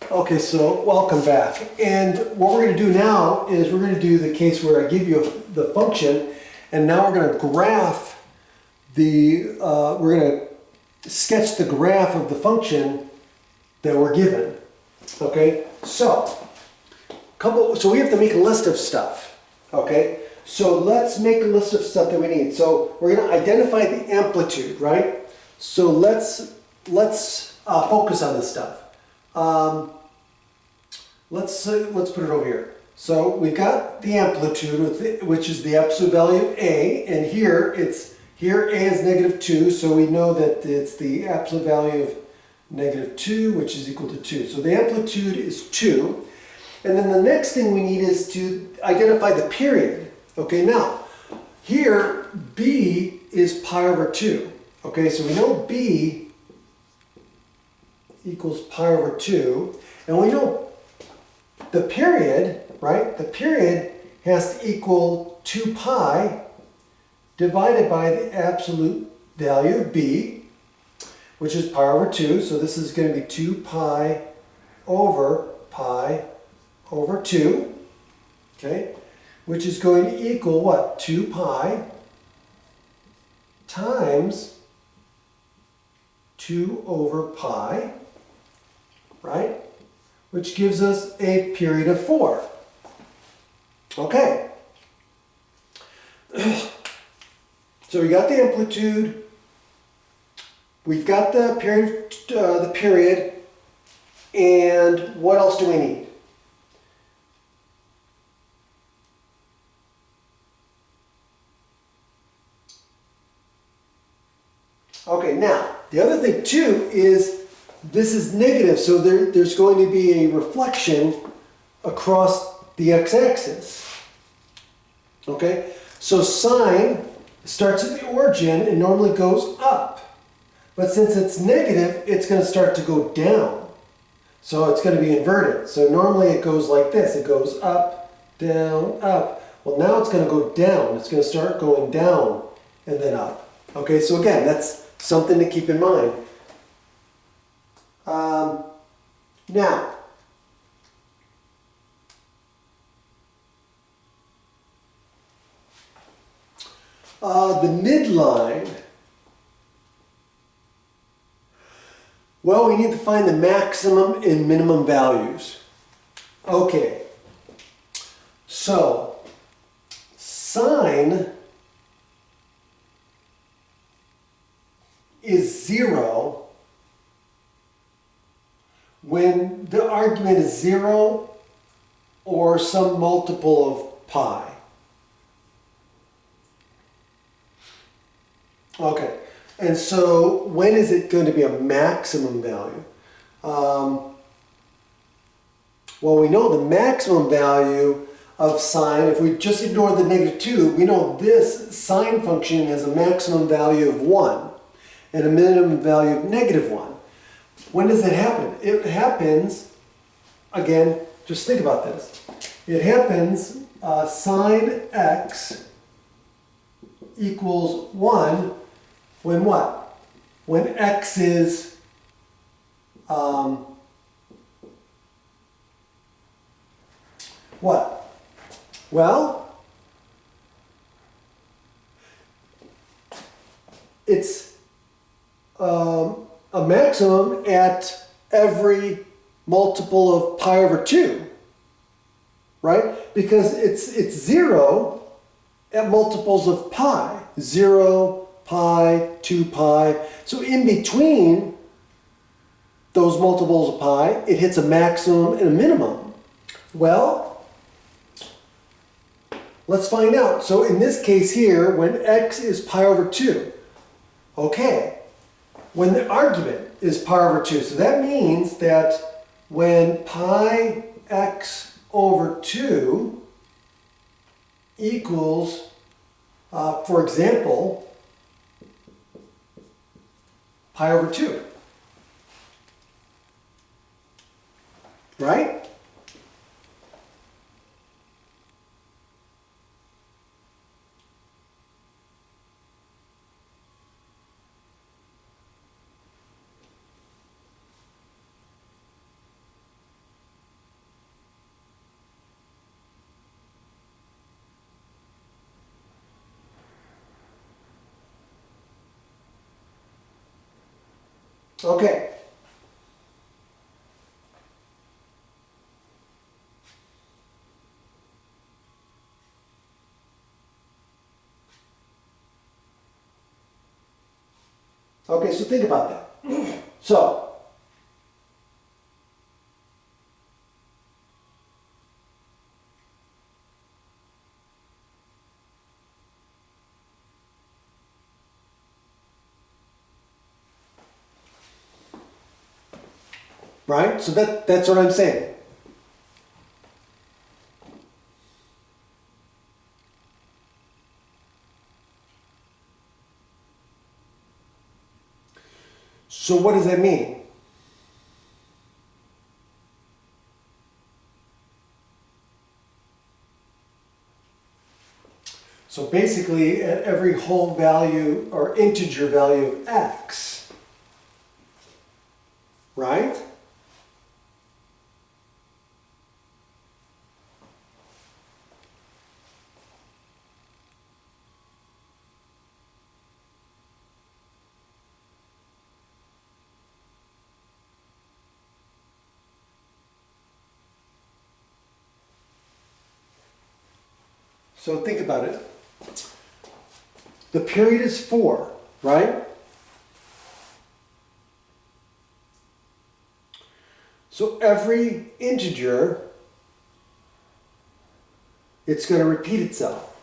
Okay, so welcome back. And what we're going to do now is we're going to do the case where I give you the function, and now we're going to graph we're going to sketch the graph of the function that we're given. Okay, so we have to make a list of stuff. Okay, so let's make a list of stuff that we need. So we're going to identify the amplitude, right? So let's focus on this stuff. Let's put it over here. So we've got the amplitude, which is the absolute value of A, and here A is -2, so we know that it's the absolute value of -2, which is equal to 2. So the amplitude is 2. And then the next thing we need is to identify the period. Okay, now, here B is pi over 2. Okay, so we know B equals pi over 2, and we know the period, right? The period has to equal 2 pi divided by the absolute value of B, which is pi over 2. So this is going to be 2 pi over 2, okay? Which is going to equal what? 2 pi times 2 over pi, right? Which gives us a period of 4. Okay. So we got the amplitude, we've got the period, and what else do we need? Okay, now, the other thing too is this is negative, so there's going to be a reflection across the x-axis. Okay, so sine starts at the origin and normally goes up. But since it's negative, it's going to start to go down. So it's going to be inverted. So normally it goes like this. It goes up, down, up. Well, now it's going to go down. It's going to start going down and then up. Okay, so again, that's something to keep in mind. Now, the midline, well, we need to find the maximum and minimum values. Okay, so sine is 0 when the argument is 0 or some multiple of pi. Okay, and so when is it going to be a maximum value? Well, we know the maximum value of sine, if we just ignore the -2, we know this sine function has a maximum value of 1 and a minimum value of -1. When does it happen? It happens, again, just think about this. It happens sine x equals 1 when what? When x is what? Well, it's a maximum at every multiple of pi over 2, right? Because it's 0 at multiples of pi. 0, pi, 2 pi. So in between those multiples of pi, it hits a maximum and a minimum. Well, let's find out. So in this case here, when x is pi over 2, okay, when the argument is pi over 2, so that means that when pi x over 2 equals, for example, pi over 2, right? Okay. Okay, so think about that. So, right? So that's what I'm saying. So what does that mean? So basically, at every whole value or integer value of x, right? So think about it. The period is 4, right? So every integer, it's going to repeat itself.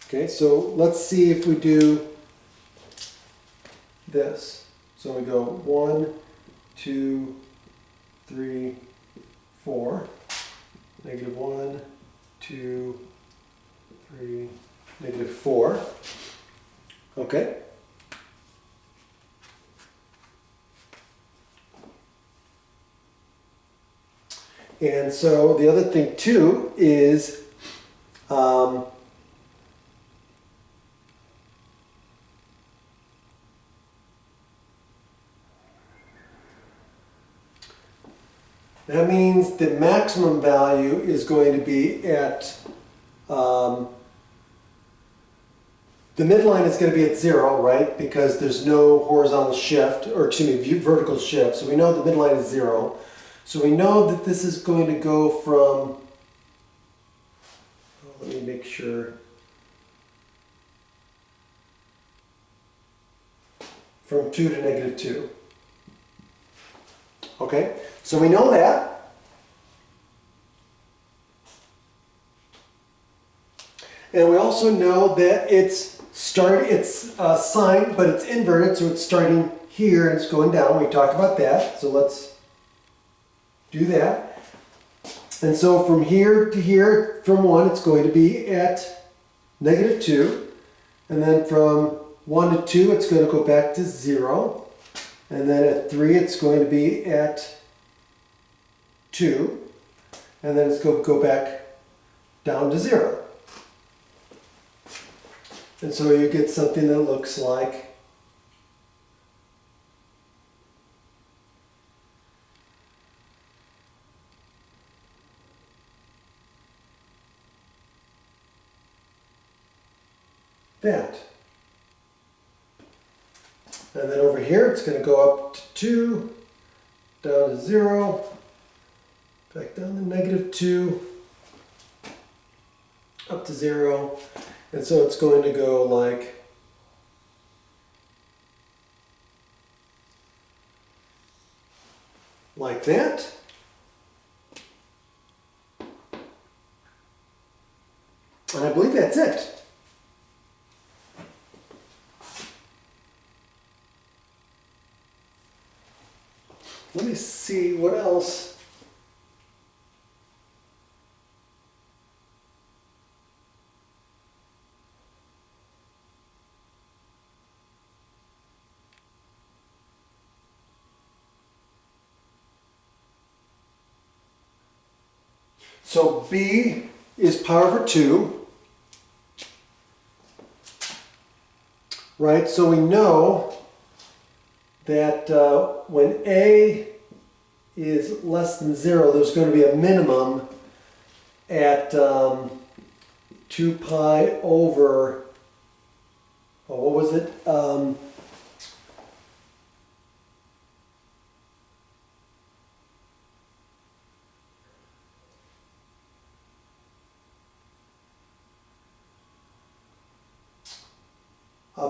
Okay, so let's see if we do this. So we go 1, 2, 3, 4. Negative 1, 2, 3, negative 4. Okay. And so the other thing too is that means the maximum value is going to be at, the midline is going to be at 0, right? Because there's no horizontal shift, or excuse me, vertical shift. So we know the midline is 0. So we know that this is going to go from, let me make sure, from 2 to negative 2. Okay, so we know that. And we also know that it's sine, but it's inverted, so it's starting here and it's going down. We talked about that, so let's do that. And so from here to here, from 1, it's going to be at negative 2. And then from 1 to 2, it's going to go back to 0. And then at 3, it's going to be at 2. And then it's going to go back down to 0. And so you get something that looks like that. And then over here, it's going to go up to 2, down to 0, back down to negative 2, up to 0. And so it's going to go like that. And I believe that's it. Let me see what else. So B is pi over 2, right? So we know that when A is less than 0, there's going to be a minimum at 2 pi over what was it?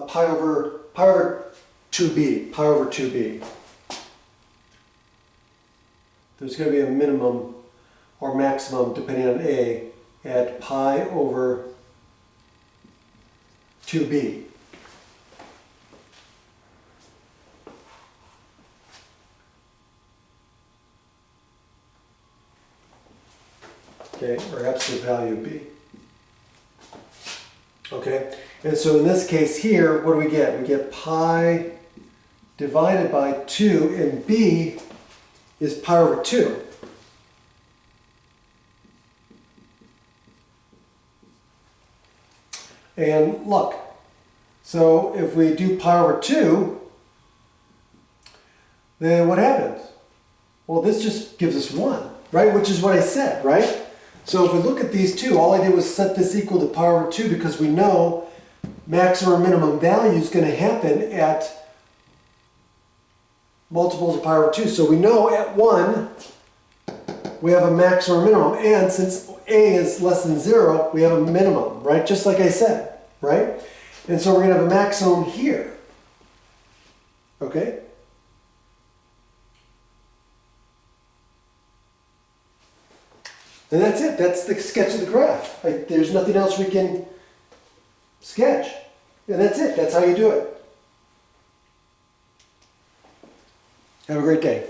Pi over 2b, pi over 2b. There's going to be a minimum or maximum, depending on a, at pi over 2b. Okay, or absolute value b. Okay, and so in this case here, what do we get? We get pi divided by 2, and b is pi over 2. And look, so if we do pi over 2, then what happens? Well, this just gives us 1, right? Which is what I said, right? So if we look at these two, all I did was set this equal to pi over 2 because we know maximum or minimum value is going to happen at multiples of pi over 2. So we know at 1, we have a maximum or minimum. And since a is less than 0, we have a minimum, right? Just like I said, right? And so we're going to have a maximum here. Okay? And that's it. That's the sketch of the graph. There's nothing else we can sketch. And that's it. That's how you do it. Have a great day.